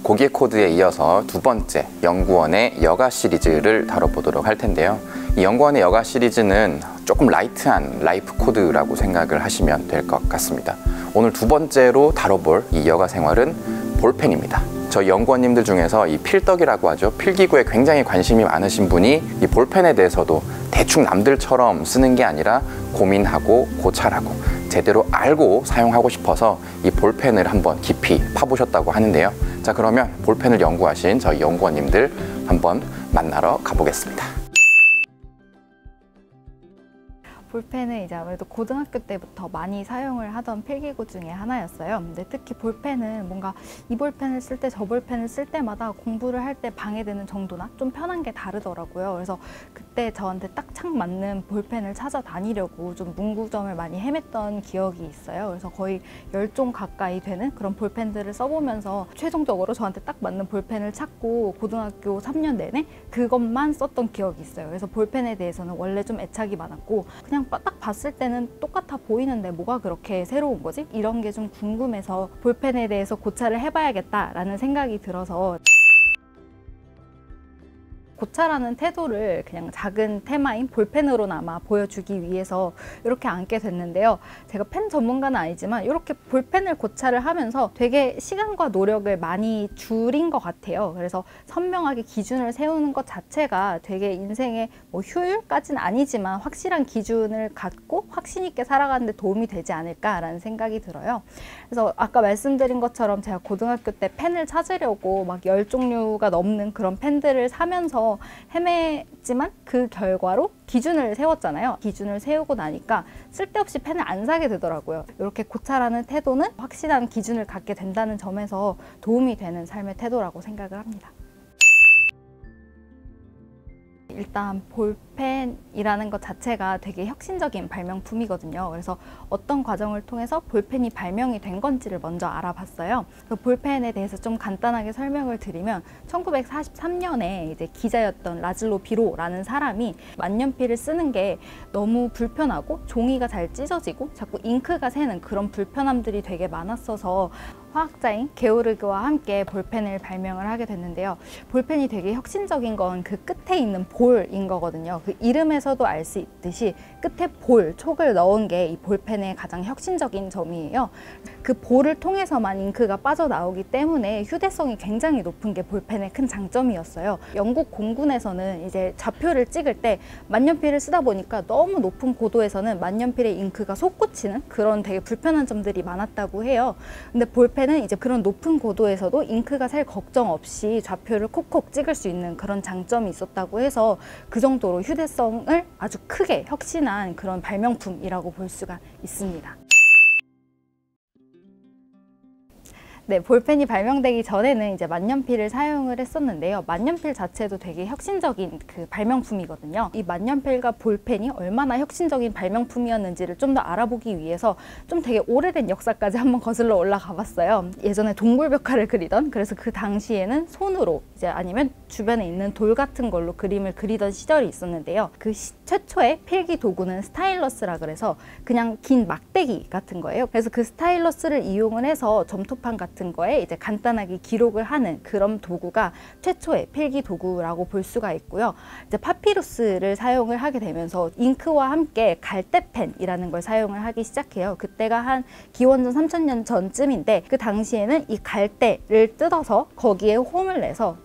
고기의 코드에 이어서 두 번째 연구원의 여가 시리즈를 다뤄보도록 할 텐데요. 이 연구원의 여가 시리즈는 조금 라이트한 라이프 코드라고 생각을 하시면 될 것 같습니다. 오늘 두 번째로 다뤄볼 이 여가 생활은 볼펜입니다. 저희 연구원님들 중에서 이 필덕이라고 하죠. 필기구에 굉장히 관심이 많으신 분이 이 볼펜에 대해서도 대충 남들처럼 쓰는 게 아니라 고민하고 고찰하고 제대로 알고 사용하고 싶어서 이 볼펜을 한번 깊이 파보셨다고 하는데요. 자, 그러면 볼펜을 연구하신 저희 연구원님들 한번 만나러 가보겠습니다. 볼펜은 이제 아무래도 고등학교 때부터 많이 사용을 하던 필기구 중에 하나였어요. 근데 특히 볼펜은 뭔가 이 볼펜을 쓸 때 저 볼펜을 쓸 때마다 공부를 할 때 방해되는 정도나 좀 편한 게 다르더라고요. 그래서 그때 저한테 딱 맞는 볼펜을 찾아다니려고 좀 문구점을 많이 헤맸던 기억이 있어요. 그래서 거의 10종 가까이 되는 그런 볼펜들을 써보면서 최종적으로 저한테 딱 맞는 볼펜을 찾고 고등학교 3년 내내 그것만 썼던 기억이 있어요. 그래서 볼펜에 대해서는 원래 좀 애착이 많았고 그냥 딱 봤을 때는 똑같아 보이는데 뭐가 그렇게 새로운 거지? 이런 게 좀 궁금해서 볼펜에 대해서 고찰을 해봐야겠다라는 생각이 들어서 고찰하는 태도를 그냥 작은 테마인 볼펜으로나마 보여주기 위해서 이렇게 앉게 됐는데요. 제가 펜 전문가는 아니지만 이렇게 볼펜을 고찰을 하면서 되게 시간과 노력을 많이 줄인 것 같아요. 그래서 선명하게 기준을 세우는 것 자체가 되게 인생의 뭐 효율까지는 아니지만 확실한 기준을 갖고 확신 있게 살아가는 데 도움이 되지 않을까라는 생각이 들어요. 그래서 아까 말씀드린 것처럼 제가 고등학교 때 펜을 찾으려고 막 10종류가 넘는 그런 펜들을 사면서 헤맸지만 그 결과로 기준을 세웠잖아요. 기준을 세우고 나니까 쓸데없이 펜을 안 사게 되더라고요. 이렇게 고찰하는 태도는 확실한 기준을 갖게 된다는 점에서 도움이 되는 삶의 태도라고 생각을 합니다. 일단 볼펜이라는 것 자체가 되게 혁신적인 발명품이거든요. 그래서 어떤 과정을 통해서 볼펜이 발명이 된 건지를 먼저 알아봤어요. 그 볼펜에 대해서 좀 간단하게 설명을 드리면 1943년에 이제 기자였던 라즐로 비로라는 사람이 만년필을 쓰는 게 너무 불편하고 종이가 잘 찢어지고 자꾸 잉크가 새는 그런 불편함들이 되게 많았어서 화학자인 게오르그와 함께 볼펜을 발명을 하게 됐는데요. 볼펜이 되게 혁신적인 건 그 끝에 있는 볼인 거거든요. 그 이름에서도 알 수 있듯이 끝에 볼, 촉을 넣은 게 이 볼펜의 가장 혁신적인 점이에요. 그 볼을 통해서만 잉크가 빠져나오기 때문에 휴대성이 굉장히 높은 게 볼펜의 큰 장점이었어요. 영국 공군에서는 이제 좌표를 찍을 때 만년필을 쓰다 보니까 너무 높은 고도에서는 만년필의 잉크가 솟구치는 그런 되게 불편한 점들이 많았다고 해요. 근데 볼펜은 이제 그런 높은 고도에서도 잉크가 살 걱정 없이 좌표를 콕콕 찍을 수 있는 그런 장점이 있었다고 해서 그 정도로 휴대성을 아주 크게 혁신한 그런 발명품이라고 볼 수가 있습니다. 네, 볼펜이 발명되기 전에는 이제 만년필을 사용을 했었는데요. 만년필 자체도 되게 혁신적인 그 발명품이거든요. 이 만년필과 볼펜이 얼마나 혁신적인 발명품이었는지를 좀 더 알아보기 위해서 좀 되게 오래된 역사까지 한번 거슬러 올라가 봤어요. 예전에 동굴벽화를 그리던, 그래서 그 당시에는 손으로 이제 아니면 주변에 있는 돌 같은 걸로 그림을 그리던 시절이 있었는데요. 그 최초의 필기 도구는 스타일러스라 그래서 그냥 긴 막대기 같은 거예요. 그래서 그 스타일러스를 이용을 해서 점토판 같은 거에 이제 간단하게 기록을 하는 그런 도구가 최초의 필기 도구라고 볼 수가 있고요. 이제 파피루스를 사용을 하게 되면서 잉크와 함께 갈대펜이라는 걸 사용을 하기 시작해요. 그때가 한 기원전 3000년 전쯤인데 그 당시에는 이 갈대를 뜯어서 거기에 홈을 내서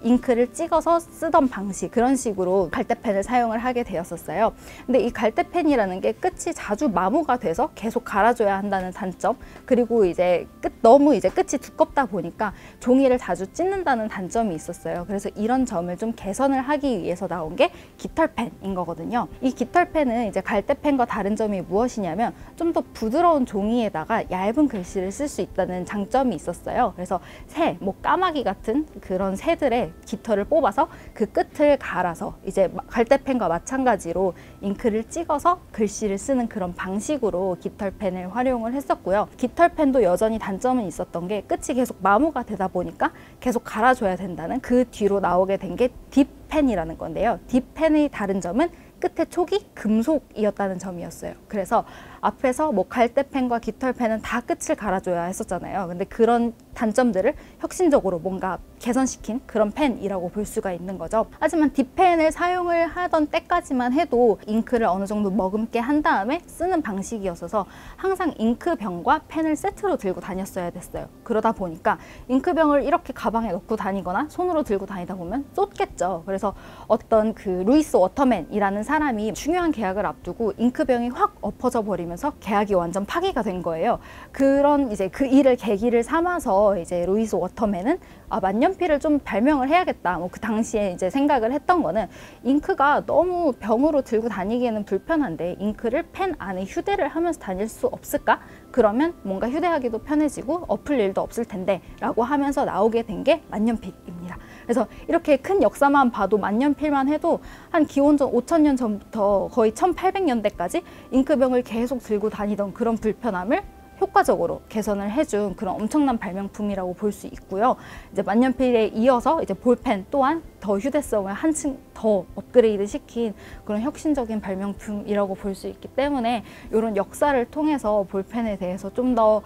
잉크를 찍어서 쓰던 방식, 그런 식으로 갈대펜을 사용을 하게 되었었어요. 근데 이 갈대펜이라는 게 끝이 자주 마모가 돼서 계속 갈아줘야 한다는 단점, 그리고 이제 너무 이제 끝이 두껍다 보니까 종이를 자주 찢는다는 단점이 있었어요. 그래서 이런 점을 좀 개선을 하기 위해서 나온 게 깃털펜인 거거든요. 이 깃털펜은 이제 갈대펜과 다른 점이 무엇이냐면 좀 더 부드러운 종이에다가 얇은 글씨를 쓸 수 있다는 장점이 있었어요. 그래서 새, 까마귀 같은 그런 새들의 깃털을 뽑아서 그 끝을 갈아서 이제 갈대펜과 마찬가지로 잉크를 찍어서 글씨를 쓰는 그런 방식으로 깃털펜을 활용을 했었고요. 깃털펜도 여전히 단점은 있었던 게 끝이 계속 마모가 되다 보니까 계속 갈아줘야 된다는, 그 뒤로 나오게 된 게 딥펜이라는 건데요. 딥펜의 다른 점은 끝에 촉이 금속이었다는 점이었어요. 그래서 앞에서 뭐 갈대펜과 깃털펜은 다 끝을 갈아줘야 했었잖아요. 근데 그런 단점들을 혁신적으로 뭔가 개선시킨 그런 펜이라고 볼 수가 있는 거죠. 하지만 딥펜을 사용을 하던 때까지만 해도 잉크를 어느 정도 머금게 한 다음에 쓰는 방식이었어서 항상 잉크병과 펜을 세트로 들고 다녔어야 됐어요. 그러다 보니까 잉크병을 이렇게 가방에 넣고 다니거나 손으로 들고 다니다 보면 쏟겠죠. 그래서 어떤 그 루이스 워터맨이라는 사람이 중요한 계약을 앞두고 잉크병이 확 엎어져 버리면서 계약이 완전 파기가 된 거예요. 그런 이제 그 일을 계기를 삼아서 이제 루이스 워터맨은 만년필을 좀 발명을 해야겠다. 뭐 그 당시에 이제 생각을 했던 거는 잉크가 너무 병으로 들고 다니기에는 불편한데 잉크를 펜 안에 휴대를 하면서 다닐 수 없을까? 그러면 뭔가 휴대하기도 편해지고 엎을 일도 없을 텐데 라고 하면서 나오게 된 게 만년필입니다. 그래서 이렇게 큰 역사만 봐도 만년필만 해도 한 기원전 5000년 전부터 거의 1800년대까지 잉크병을 계속 들고 다니던 그런 불편함을 효과적으로 개선을 해준 그런 엄청난 발명품이라고 볼 수 있고요. 이제 만년필에 이어서 이제 볼펜 또한 더 휴대성을 한층 더 업그레이드 시킨 그런 혁신적인 발명품이라고 볼 수 있기 때문에 이런 역사를 통해서 볼펜에 대해서 좀 더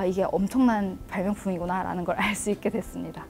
이게 엄청난 발명품이구나 라는 걸 알 수 있게 됐습니다.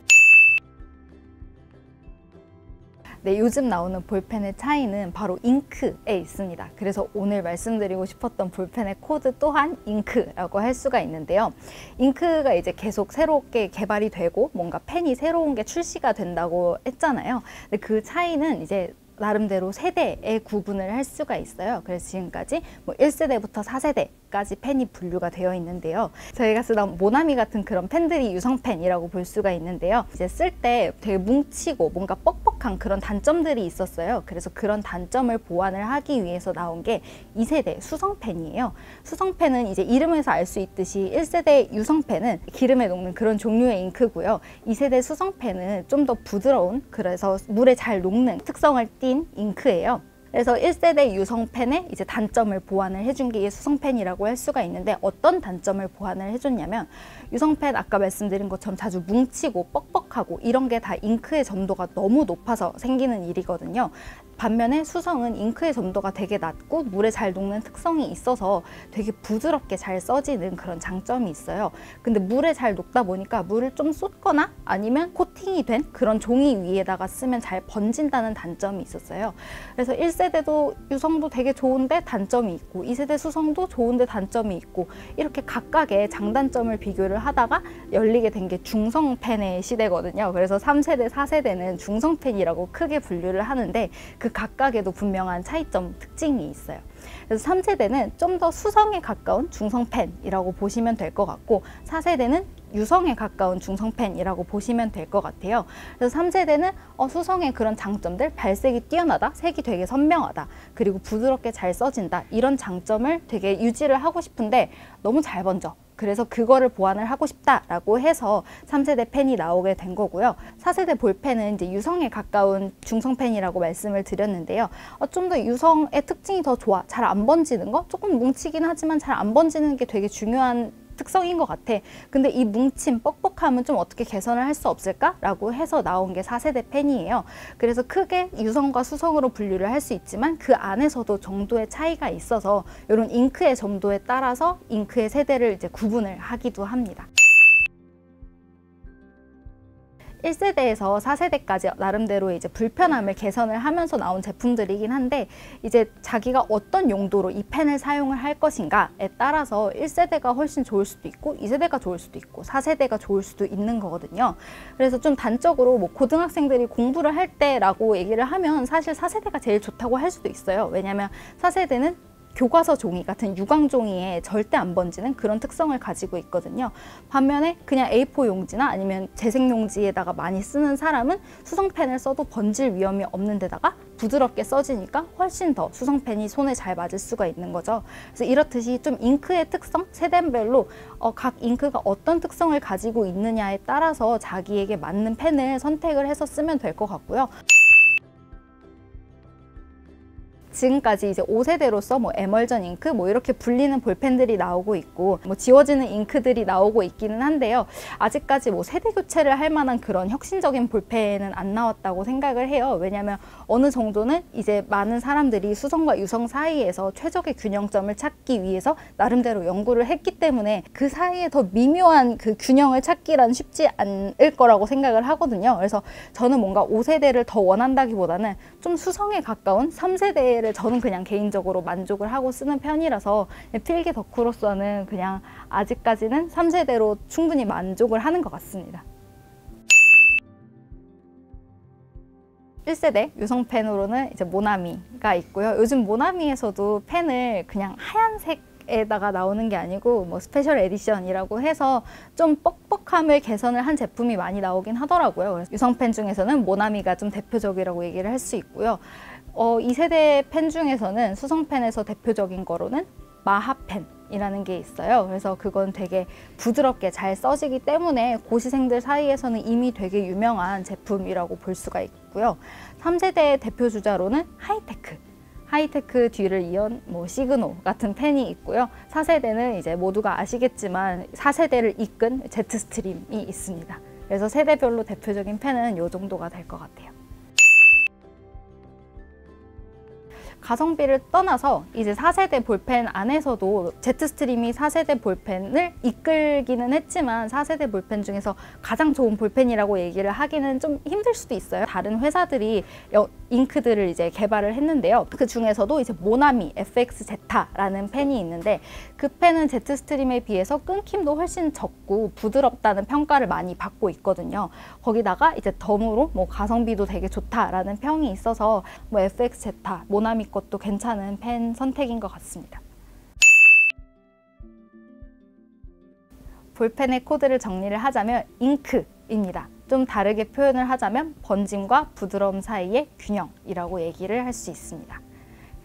네, 요즘 나오는 볼펜의 차이는 바로 잉크에 있습니다. 그래서 오늘 말씀드리고 싶었던 볼펜의 코드 또한 잉크라고 할 수가 있는데요. 잉크가 이제 계속 새롭게 개발이 되고 뭔가 펜이 새로운 게 출시가 된다고 했잖아요. 근데 그 차이는 이제 나름대로 세대의 구분을 할 수가 있어요. 그래서 지금까지 뭐 1세대부터 4세대까지 펜이 분류가 되어 있는데요. 저희가 쓰던 모나미 같은 그런 펜들이 유성펜이라고 볼 수가 있는데요. 이제 쓸 때 되게 뭉치고 뭔가 뻑뻑한 그런 단점들이 있었어요. 그래서 그런 단점을 보완을 하기 위해서 나온 게 2세대 수성펜이에요. 수성펜은 이제 이름에서 알 수 있듯이 1세대 유성펜은 기름에 녹는 그런 종류의 잉크고요. 2세대 수성펜은 좀 더 부드러운, 그래서 물에 잘 녹는 특성을 띈 잉크예요. 그래서 1세대 유성펜의 이제 단점을 보완을 해준 게 수성펜이라고 할 수가 있는데, 어떤 단점을 보완을 해줬냐면, 유성펜 아까 말씀드린 것처럼 자주 뭉치고 뻑뻑하고 이런 게 다 잉크의 점도가 너무 높아서 생기는 일이거든요. 반면에 수성은 잉크의 점도가 되게 낮고 물에 잘 녹는 특성이 있어서 되게 부드럽게 잘 써지는 그런 장점이 있어요. 근데 물에 잘 녹다 보니까 물을 좀 쏟거나 아니면 코팅이 된 그런 종이 위에다가 쓰면 잘 번진다는 단점이 있었어요. 그래서 1세대도 유성도 되게 좋은데 단점이 있고, 2세대 수성도 좋은데 단점이 있고, 이렇게 각각의 장단점을 비교를 하다가 열리게 된 게 중성펜의 시대거든요. 그래서 3세대, 4세대는 중성펜이라고 크게 분류를 하는데, 그 각각에도 분명한 차이점, 특징이 있어요. 그래서 3세대는 좀 더 수성에 가까운 중성펜이라고 보시면 될 것 같고, 4세대는 유성에 가까운 중성펜이라고 보시면 될 것 같아요. 그래서 3세대는 수성의 그런 장점들, 발색이 뛰어나다, 색이 되게 선명하다, 그리고 부드럽게 잘 써진다, 이런 장점을 되게 유지를 하고 싶은데 너무 잘 번져. 그래서 그거를 보완을 하고 싶다라고 해서 3세대 펜이 나오게 된 거고요. 4세대 볼펜은 이제 유성에 가까운 중성펜이라고 말씀을 드렸는데요. 좀 더 유성의 특징이 더 좋아. 잘 안 번지는 거? 조금 뭉치긴 하지만 잘 안 번지는 게 되게 중요한 특성인 것 같아. 근데 이 뭉침, 뻑뻑함은 좀 어떻게 개선을 할 수 없을까? 라고 해서 나온 게 4세대 펜이에요. 그래서 크게 유성과 수성으로 분류를 할 수 있지만 그 안에서도 정도의 차이가 있어서 이런 잉크의 점도에 따라서 잉크의 세대를 이제 구분을 하기도 합니다. 1세대에서 4세대까지 나름대로 이제 불편함을 개선을 하면서 나온 제품들이긴 한데, 이제 자기가 어떤 용도로 이 펜을 사용을 할 것인가에 따라서 1세대가 훨씬 좋을 수도 있고 2세대가 좋을 수도 있고 4세대가 좋을 수도 있는 거거든요. 그래서 좀 단적으로 뭐 고등학생들이 공부를 할 때라고 얘기를 하면 사실 4세대가 제일 좋다고 할 수도 있어요. 왜냐하면 4세대는 교과서 종이 같은 유광 종이에 절대 안 번지는 그런 특성을 가지고 있거든요. 반면에 그냥 A4 용지나 아니면 재생 용지에다가 많이 쓰는 사람은 수성펜을 써도 번질 위험이 없는 데다가 부드럽게 써지니까 훨씬 더 수성펜이 손에 잘 맞을 수가 있는 거죠. 그래서 이렇듯이 좀 잉크의 특성, 세대별로 각 잉크가 어떤 특성을 가지고 있느냐에 따라서 자기에게 맞는 펜을 선택을 해서 쓰면 될 것 같고요. 지금까지 이제 5세대로서 뭐 에멀전 잉크 뭐 이렇게 불리는 볼펜들이 나오고 있고 뭐 지워지는 잉크들이 나오고 있기는 한데요. 아직까지 뭐 세대 교체를 할 만한 그런 혁신적인 볼펜은 안 나왔다고 생각을 해요. 왜냐하면 어느 정도는 이제 많은 사람들이 수성과 유성 사이에서 최적의 균형점을 찾기 위해서 나름대로 연구를 했기 때문에 그 사이에 더 미묘한 그 균형을 찾기란 쉽지 않을 거라고 생각을 하거든요. 그래서 저는 뭔가 5세대를 더 원한다기보다는 좀 수성에 가까운 3세대를 저는 그냥 개인적으로 만족을 하고 쓰는 편이라서 필기 덕후로서는 그냥 아직까지는 3세대로 충분히 만족을 하는 것 같습니다. 1세대 유성펜으로는 이제 모나미가 있고요. 요즘 모나미에서도 펜을 그냥 하얀색에다가 나오는 게 아니고 뭐 스페셜 에디션이라고 해서 좀 뻑뻑함을 개선을 한 제품이 많이 나오긴 하더라고요. 그래서 유성펜 중에서는 모나미가 좀 대표적이라고 얘기를 할 수 있고요. 2세대 펜 중에서는 수성펜에서 대표적인 거로는 마하펜이라는 게 있어요. 그래서 그건 되게 부드럽게 잘 써지기 때문에 고시생들 사이에서는 이미 되게 유명한 제품이라고 볼 수가 있고요. 3세대 대표 주자로는 하이테크 뒤를 이은 뭐 시그노 같은 펜이 있고요. 4세대는 이제 모두가 아시겠지만 4세대를 이끈 제트스트림이 있습니다. 그래서 세대별로 대표적인 펜은 이 정도가 될 것 같아요. 가성비를 떠나서 이제 4세대 볼펜 안에서도 제트스트림이 4세대 볼펜을 이끌기는 했지만 4세대 볼펜 중에서 가장 좋은 볼펜이라고 얘기를 하기는 좀 힘들 수도 있어요. 다른 회사들이 잉크들을 이제 개발을 했는데요. 그 중에서도 이제 모나미 FX제타라는 펜이 있는데 그 펜은 제트스트림에 비해서 끊김도 훨씬 적고 부드럽다는 평가를 많이 받고 있거든요. 거기다가 이제 덤으로 뭐 가성비도 되게 좋다라는 평이 있어서 뭐 FX제타, 모나미 것도 괜찮은 펜 선택인 것 같습니다. 볼펜의 코드를 정리를 하자면 잉크입니다. 좀 다르게 표현을 하자면 번짐과 부드러움 사이의 균형이라고 얘기를 할 수 있습니다.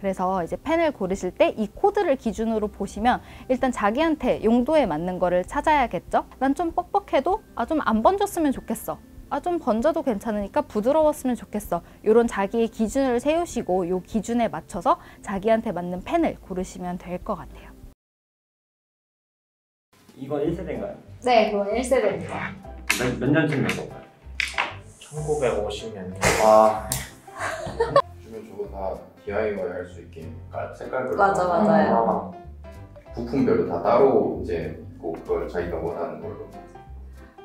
그래서 이제 펜을 고르실 때 이 코드를 기준으로 보시면 일단 자기한테 용도에 맞는 거를 찾아야겠죠? 난 좀 뻑뻑해도 좀 안 번졌으면 좋겠어. 좀 번져도 괜찮으니까 부드러웠으면 좋겠어. 이런 자기의 기준을 세우시고 이 기준에 맞춰서 자기한테 맞는 펜을 고르시면 될 것 같아요. 이건 1세대인가요? 네, 그건 1세대입니다. 몇 년쯤 된 건가요? 1950년. 와. 요즘에 저거 다 DIY 할 수 있게 색깔별로 맞아요. 부품별로 다 따로 이제 있고 그걸 자기가 원하는 걸로.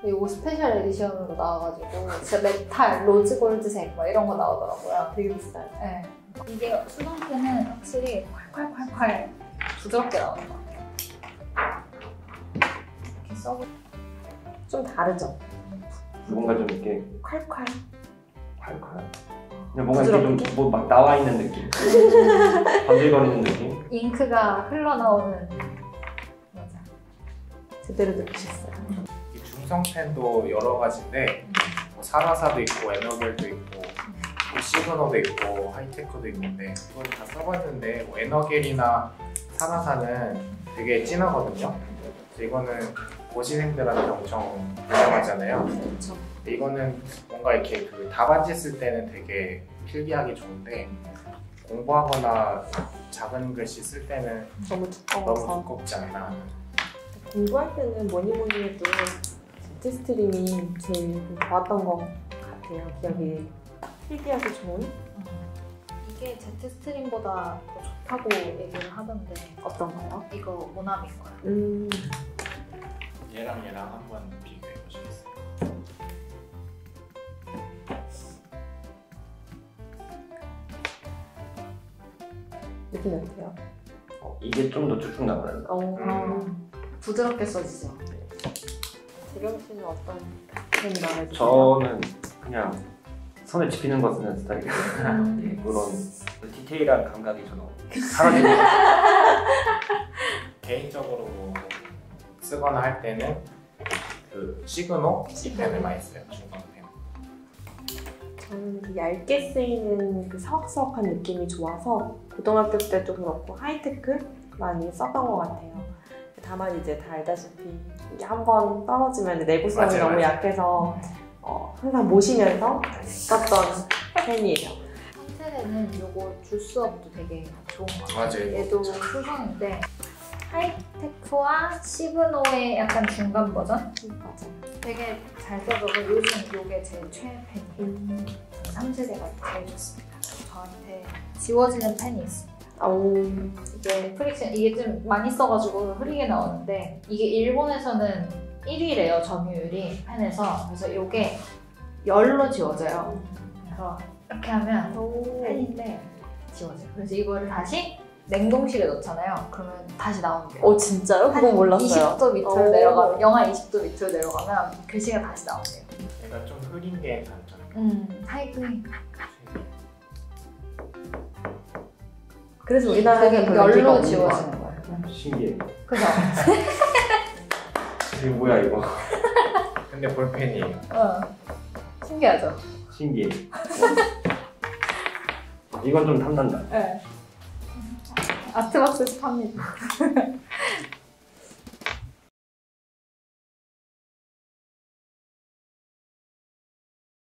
이거 스페셜 에디션으로 나와가지고 진짜 메탈, 로즈 골드색 막 이런 거 나오더라고요. 되게 비싸요. 네. 이게 수성펜은 확실히 콸콸콸콸 부드럽게 나오는 것 같아요. 이렇게 써보 좀 다르죠? 뭔가 좀 이렇게 콸콸. 콸콸. 그냥 뭔가 이렇게 좀 뭐 막 나와 있는 느낌. 번질거리는 느낌. 잉크가 흘러나오는 맞아. 제대로 느끼셨어요. 이 중성펜도 여러 가지인데 뭐 사라사도 있고 에너겔도 있고 뭐 시그너도 있고 하이테크도 있는데 그걸 다 써봤는데 뭐 에너겔이나 사라사는 되게 진하거든요. 그래서 이거는 고시생들한테 엄청 유명하잖아요. 그렇죠. 근데 이거는 뭔가 이렇게 그 답안지 쓸 때는 되게 필기하기 좋은데 공부하거나 작은 글씨 쓸 때는 너무 너무 두꺼워서. 두껍지 않나. 공부할 때는 뭐니 해도 제트스트림이 제일 좋았던 것 같아요. 기억이 필기하기 좋은? 이게 제트스트림보다 더 좋다고 얘기를 하던데 어떤가요? 이거 모나미 거예요. 얘랑 한번 비교해 보시겠어요? 느낌이 어때요? 이게 좀 더 쭉쭉 나가는. 부드럽게 써지죠. 재경 씨는 어떤 펜이 마음에 드세요? 저는 그냥 손에 집히는 거 쓰는 스타일이에요. 네, 그런 디테일한 감각이 저는 사라지는 것 같아요. 개인적으로 뭐 쓰거나 할 때는 그 시그노 펜을 많이 써요. 중성펜. 저는 그 얇게 쓰이는 그 서걱서걱한 느낌이 좋아서 고등학교 때도 그렇고 하이테크 많이 썼던 것 같아요. 다만 이제 다 알다시피 이게 한번 떨어지면 내구성이 너무 약해서 항상 모시면서 썼던 펜이에요. 펜에는 요거 줄수업도 되게 좋은 것 같아요. 맞아요. 얘도 수성인데 하이테크와 시그노의 약간 중간 버전? 맞아요. 되게 잘 써져서 요즘 요게 제일 최애 펜이에요. 3세대가 제일 좋습니다. 저한테 지워지는 펜이 있습니다. 이게 프릭션, 이게 좀 많이 써가지고 흐리게 나오는데 이게 일본에서는 1위래요, 점유율이 펜에서. 그래서 이게 열로 지워져요. 그래서 이렇게 하면 펜인데 지워져요. 그래서 이거를 다시 냉동실에 넣잖아요. 그러면 다시 나오는 거예요. 진짜요? 그건 몰랐어요. 20도 밑으로 내려가면, 영하 20도 밑으로 내려가면 글씨가 다시 나온대요. 약간 좀 흐린 게 단점. 하이브리. 그래서 우리나라에는 그게 별로 인기가 열로 없는 지워지는 것 거예요. 신기해. 그죠? 이게 뭐야 이거? 근데 볼펜이에요. 신기하죠? 신기해. 이건 좀 탐난다. 네. 아트박스에서 팝니다.